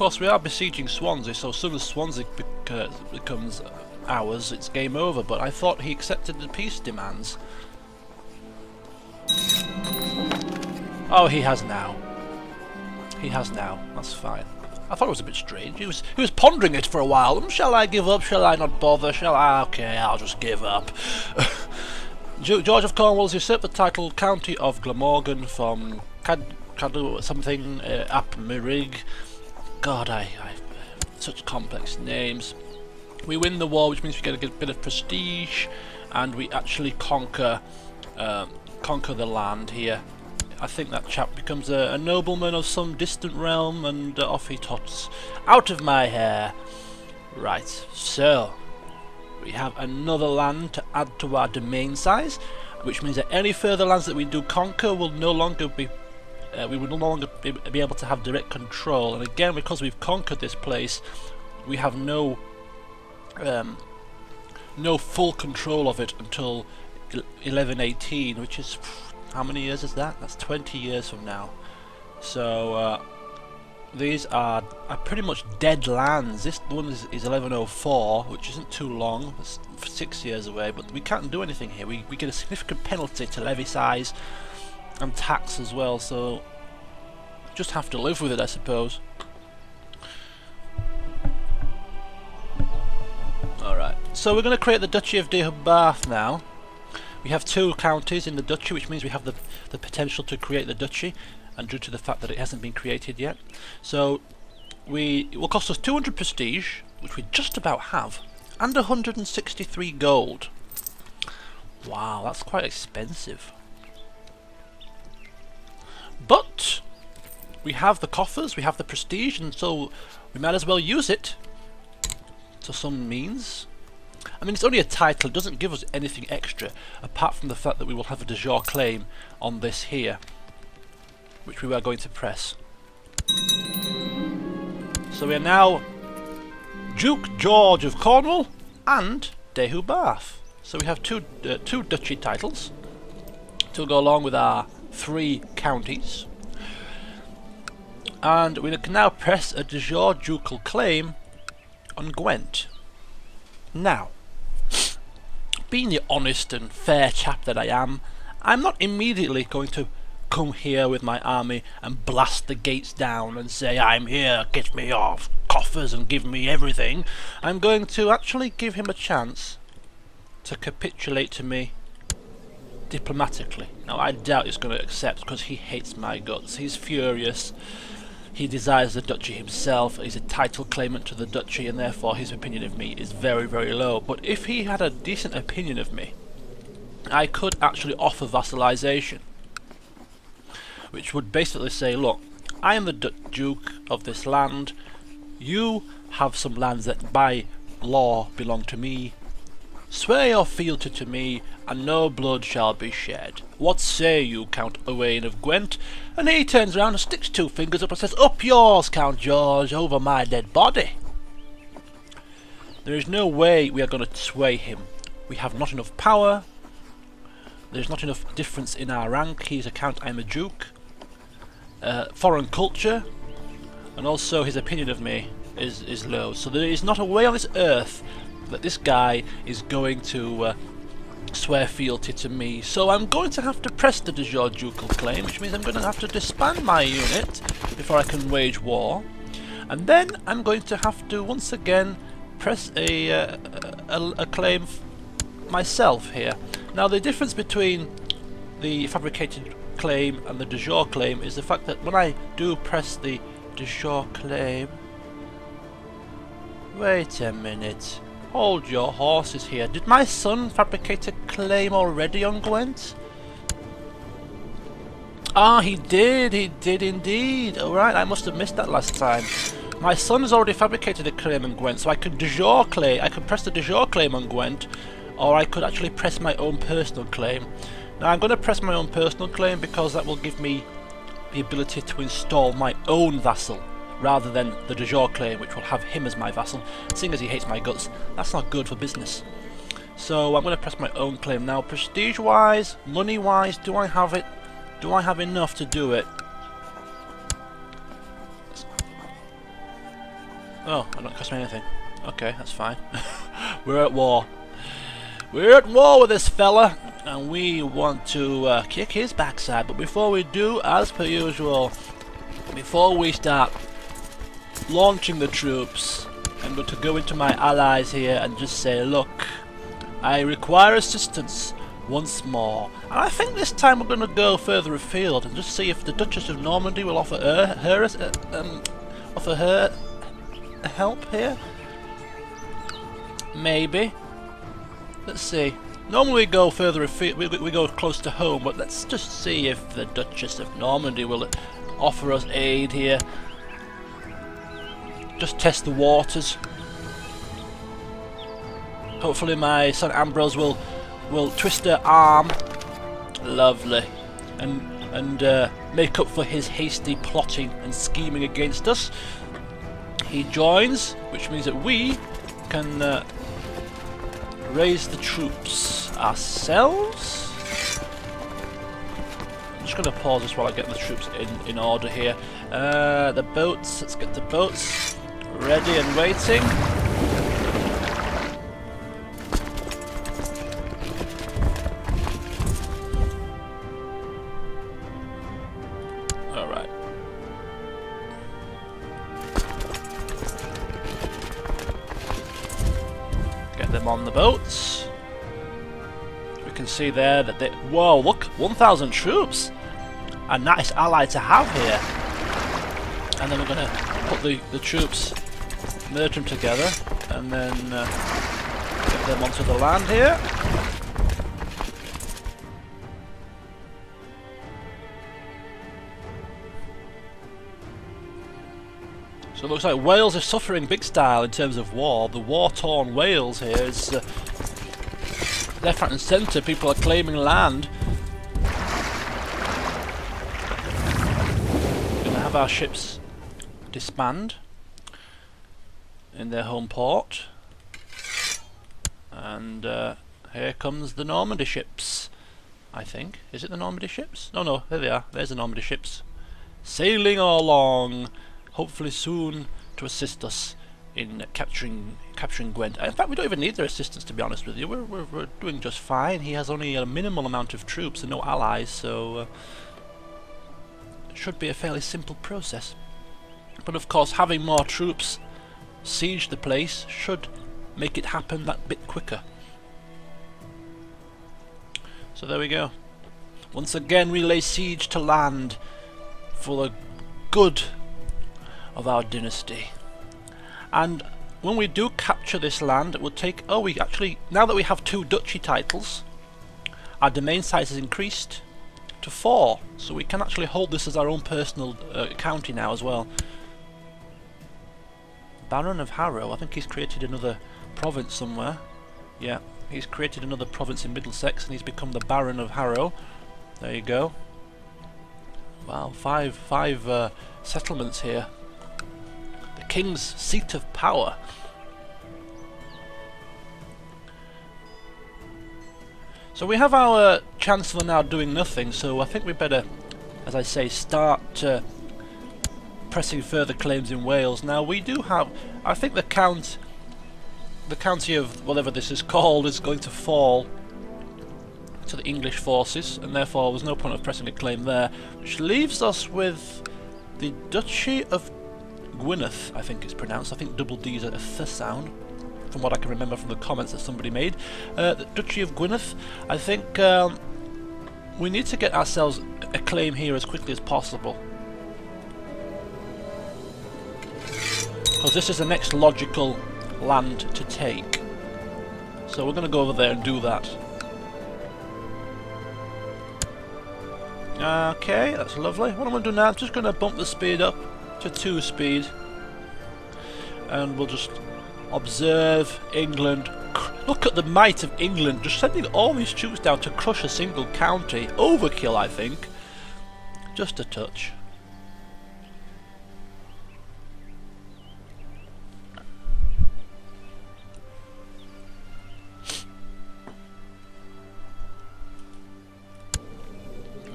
course, we are besieging Swansea, so as soon as Swansea becomes ours, it's game over. But I thought he accepted the peace demands. Oh, he has now. He has now. That's fine. I thought it was a bit strange. He was pondering it for a while. Shall I give up? Shall I not bother? Shall I? Okay, I'll just give up. George of Cornwall usurped the title County of Glamorgan from something Ap Mirig. God, I such complex names. We win the war, which means we get a bit of prestige, and we actually conquer the land here. I think that chap becomes a nobleman of some distant realm, and off he tots. Out of my hair! Right, so we have another land to add to our domain size, which means that any further lands that we do conquer will no longer be we will no longer be able to have direct control. And again, because we've conquered this place, we have no full control of it until 1118, which is, how many years is that? That's 20 years from now. So these are pretty much dead lands. This one is 1104, which isn't too long. It's 6 years away, but we can't do anything here. We get a significant penalty to levy size and tax as well, so just have to live with it, I suppose. Alright, so we're going to create the Duchy of Deheubarth now. We have 2 counties in the Duchy, which means we have the potential to create the Duchy, and due to the fact that it hasn't been created yet. So it will cost us 200 prestige, which we just about have, and 163 gold. Wow, that's quite expensive. But we have the coffers, we have the prestige, and so we might as well use it to some means. I mean, it's only a title, it doesn't give us anything extra, apart from the fact that we will have a de jure claim on this here, which we are going to press. So we are now Duke George of Cornwall and Deheubarth. So we have two duchy titles to go along with our 3 counties. And we can now press a de jure ducal claim on Gwent. Now, being the honest and fair chap that I am, I'm not immediately going to come here with my army and blast the gates down and say, I'm here, get me off, coffers, and give me everything. I'm going to actually give him a chance to capitulate to me diplomatically. Now, I doubt he's going to accept, because he hates my guts. He's furious. He desires the duchy himself. He's a title claimant to the duchy, and therefore his opinion of me is very, very low. But if he had a decent opinion of me, I could actually offer vassalization, which would basically say, look, I am the Duke of this land. You have some lands that by law belong to me. Swear your fealty to me, and no blood shall be shed. What say you, Count Owain of Gwent? And he turns round and sticks 2 fingers up and says, up yours, Count George, over my dead body. There is no way we are going to sway him. We have not enough power. There's not enough difference in our rank. He's a count, I'm a duke. Foreign culture, and also his opinion of me is low. So there is not a way on this earth that this guy is going to swear fealty to me. So I'm going to have to press the de jure ducal claim, which means I'm going to have to disband my unit before I can wage war. And then I'm going to have to once again press a claim myself here. Now, the difference between the fabricated claim and the de jure claim is the fact that when I do press the de jure claim... Wait a minute. Hold your horses here. Did my son fabricate a claim already on Gwent? Ah, he did indeed. Alright, I must have missed that last time. My son has already fabricated a claim on Gwent, so I could de jure claim. I could press the de jure claim on Gwent, or I could actually press my own personal claim. Now I'm going to press my own personal claim because that will give me the ability to install my own vassal, rather than the de jure claim, which will have him as my vassal. Seeing as he hates my guts, that's not good for business. So I'm going to press my own claim now. Prestige wise, money wise, do I have it? Do I have enough to do it? Oh, it don't cost me anything. Okay, that's fine. We're at war. We're at war with this fella, and we want to kick his backside. But before we do, as per usual, before we start launching the troops, I'm going to go into my allies here and just say, look, I require assistance once more. And I think this time we're going to go further afield and just see if the Duchess of Normandy will offer her help here. Maybe. Let's see. Normally we go further afield, we go close to home, but let's just see if the Duchess of Normandy will offer us aid here. Just test the waters. Hopefully my son Ambrose will twist her arm. Lovely. And make up for his hasty plotting and scheming against us. He joins, which means that we can raise the troops ourselves. I'm just going to pause this while I get the troops in order here. The boats, let's get the boats ready and waiting. Alright. Get them on the boats. We can see there that they... Whoa, look! 1,000 troops! A nice ally to have here. And then we're going to put the troops, merge them together, and then get them onto the land here. So it looks like Wales is suffering big style in terms of war. The war-torn Wales here is left, right and centre. People are claiming land. We're going to have our ships disband in their home port, and here comes the Normandy ships. I think, is it the Normandy ships? No, there they are. There's the Normandy ships sailing along, hopefully soon to assist us in capturing Gwent. In fact, we don't even need their assistance, to be honest with you. We're doing just fine. He has only a minimal amount of troops and no allies, so it should be a fairly simple process. But of course, having more troops siege the place should make it happen that bit quicker. So there we go. Once again we lay siege to land for the good of our dynasty. And when we do capture this land, it will take... Oh, we actually... Now that we have 2 duchy titles, our domain size has increased to 4. So we can actually hold this as our own personal county now as well. Baron of Harrow, I think he's created another province somewhere. Yeah, he's created another province in Middlesex and he's become the Baron of Harrow. There you go. Wow, five settlements here. The king's seat of power. So we have our Chancellor now doing nothing, so I think we better, as I say, start pressing further claims in Wales. Now we do have, I think the county of whatever this is called is going to fall to the English forces, and therefore there's no point of pressing a claim there, which leaves us with the Duchy of Gwynedd, I think it's pronounced. I think double D's a th sound, from what I can remember from the comments that somebody made. The Duchy of Gwynedd, I think we need to get ourselves a claim here as quickly as possible, because this is the next logical land to take. So we're going to go over there and do that. Okay, that's lovely. What I'm going to do now, I'm just going to bump the speed up to 2 speed, and we'll just observe England. Look at the might of England, just sending all these troops down to crush a single county. Overkill, I think. Just a touch.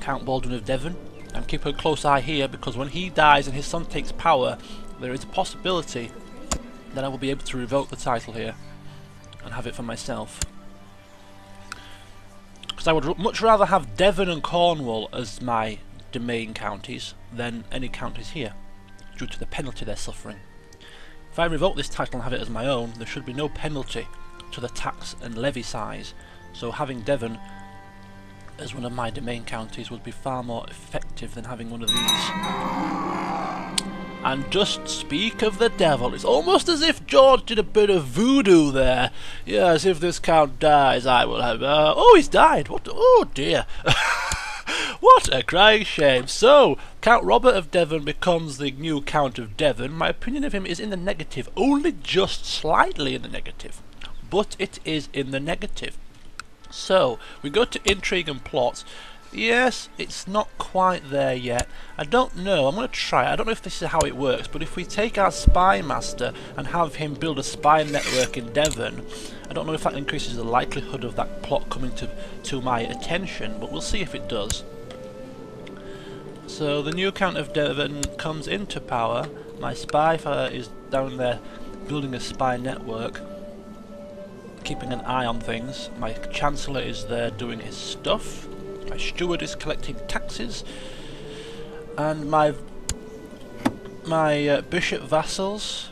Count Baldwin of Devon, and keep a close eye here, because when he dies and his son takes power, there is a possibility then I will be able to revoke the title here and have it for myself. Because I would much rather have Devon and Cornwall as my domain counties than any counties here, due to the penalty they're suffering. If I revoke this title and have it as my own, there should be no penalty to the tax and levy size, so having Devon as one of my domain counties would be far more effective than having one of these. And just speak of the devil, it's almost as if George did a bit of voodoo there. Yes, if this count dies, I will have... oh, he's died! What? Oh dear! What a crying shame. So, Count Robert of Devon becomes the new Count of Devon. My opinion of him is in the negative, only just slightly in the negative. But it is in the negative. So, we go to intrigue and plot. Yes, it's not quite there yet. I don't know, I'm going to try. I don't know if this is how it works, but if we take our spy master and have him build a spy network in Devon, I don't know if that increases the likelihood of that plot coming to my attention, but we'll see if it does. So the new Count of Devon comes into power. My spy is down there building a spy network, keeping an eye on things. My Chancellor is there doing his stuff. My steward is collecting taxes, and my bishop vassals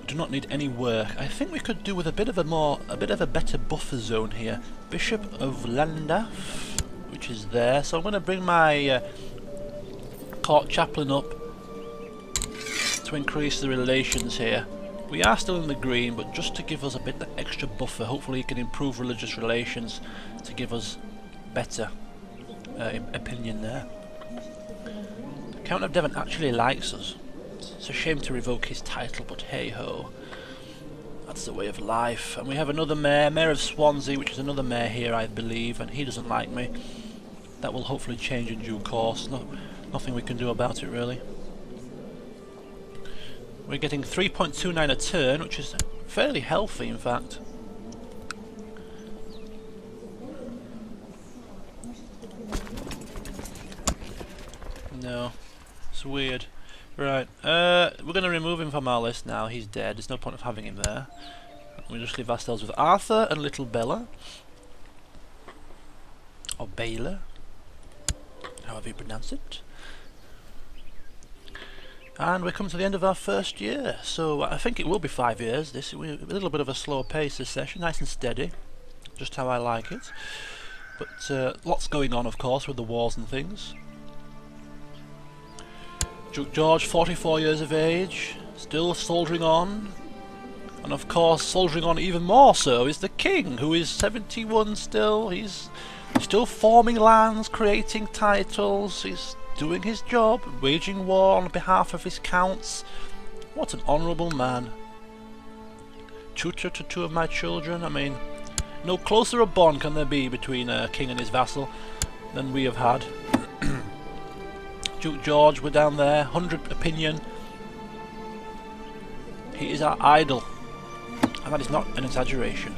do not need any work. I think we could do with a bit of a better buffer zone here. Bishop of Llandaff, which is there. So I'm going to bring my court chaplain up to increase the relations here. We are still in the green, but just to give us a bit of extra buffer. Hopefully he can improve religious relations to give us better opinion there. The Count of Devon actually likes us. It's a shame to revoke his title, but hey ho, that's the way of life. And we have another mayor, Mayor of Swansea, which is another mayor here, I believe, and he doesn't like me. That will hopefully change in due course. Nothing we can do about it really. We're getting 3.29 a turn, which is fairly healthy in fact. No, it's weird. Right, we're going to remove him from our list now. He's dead. There's no point of having him there. We just leave ourselves with Arthur and Little Bella. Or Baylor, however you pronounce it. And we come to the end of our first year. So I think it will be 5 years. This we're a little bit of a slower pace this session, nice and steady, just how I like it. But lots going on, of course, with the wars and things. Duke George, 44 years of age, still soldiering on. And of course, soldiering on even more so is the King, who is 71 still. He's still forming lands, creating titles, he's doing his job, waging war on behalf of his counts. What an honourable man. Tutor to 2 of my children. I mean, no closer a bond can there be between a king and his vassal than we have had. Duke George, we're down there, 100 opinion. He is our idol, and that is not an exaggeration.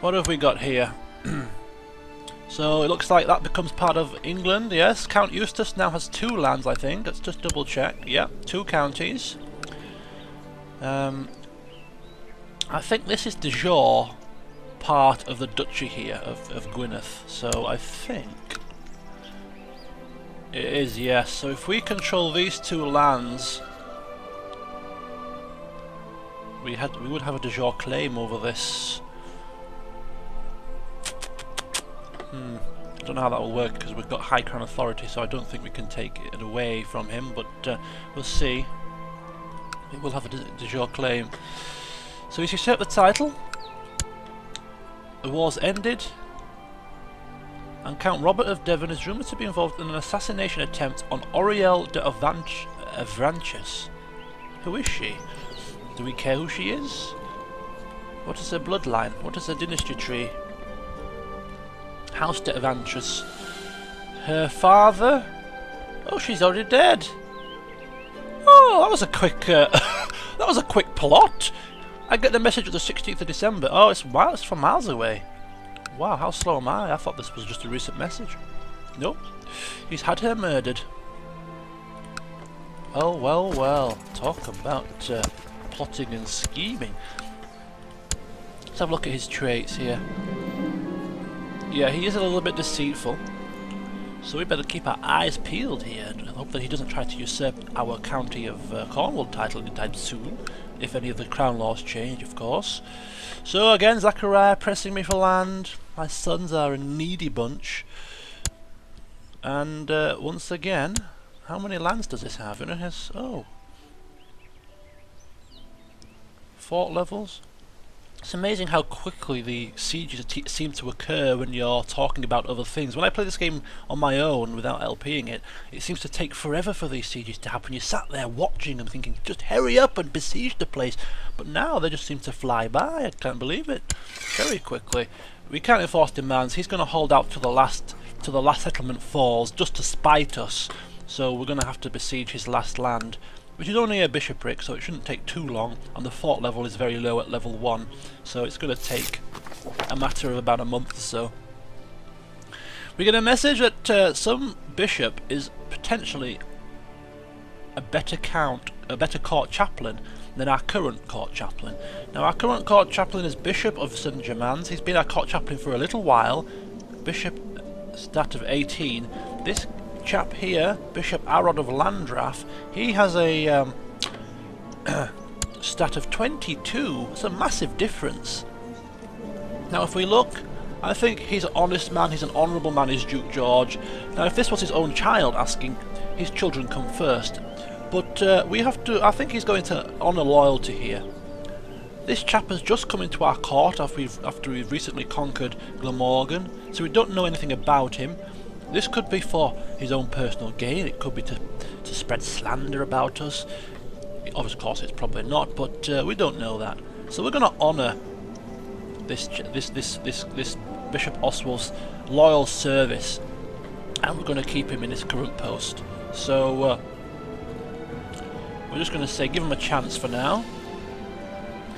What have we got here? So it looks like that becomes part of England, yes. Count Eustace now has 2 lands, I think. Let's just double check. Yeah, 2 counties. I think this is de jure part of the duchy here of Gwynedd. So I think it is, yes. So if we control these 2 lands, we would have a de jure claim over this. I don't know how that will work because we've got High Crown authority, so I don't think we can take it away from him, but we'll see. It will have a de jure claim. So he's usurped the title, the war's ended, and Count Robert of Devon is rumoured to be involved in an assassination attempt on Oriel de Avranches. Who is she? Do we care who she is? What is her bloodline? What is her dynasty tree? House de Avranches. Her father? Oh, she's already dead. Oh, that was a quick that was a quick plot. I get the message of the 16th of December. Oh, it's from miles away. Wow, how slow am I? I thought this was just a recent message. Nope. He's had her murdered. Well, well, well. Talk about plotting and scheming. Let's have a look at his traits here. Yeah, he is a little bit deceitful. So we better keep our eyes peeled here and hope that he doesn't try to usurp our county of Cornwall title anytime soon, if any of the crown laws change, of course. So again, Zachariah pressing me for land. My sons are a needy bunch. And once again, how many lands does this have? It has, oh, 4 levels. It's amazing how quickly the sieges seem to occur when you're talking about other things. When I play this game on my own without LPing it, it seems to take forever for these sieges to happen. You sat there watching them thinking, just hurry up and besiege the place. But now they just seem to fly by. I can't believe it. Very quickly. We can't enforce demands. He's going to hold out to the last settlement falls just to spite us. So we're going to have to besiege his last land, which is only a bishopric, so it shouldn't take too long, and the fort level is very low at level 1, so it's going to take a matter of about a month or so. We get a message that some bishop is potentially a better court chaplain than our current court chaplain. Now our current court chaplain is Bishop of St. Germain's. He's been our court chaplain for a little while, bishop stat of 18. This chap here, Bishop Arod of Landrath, he has a stat of 22. It's a massive difference. Now if we look, I think he's an honest man, he's an honourable man, is Duke George. Now if this was his own child asking, his children come first. But we have to, I think he's going to honour loyalty here. This chap has just come into our court after we've recently conquered Glamorgan, so we don't know anything about him. This could be for his own personal gain, it could be to spread slander about us. Of course it's probably not, but we don't know that. So we're going to honour this Bishop Oswald's loyal service, and we're going to keep him in his current post. So we're just going to say give him a chance for now.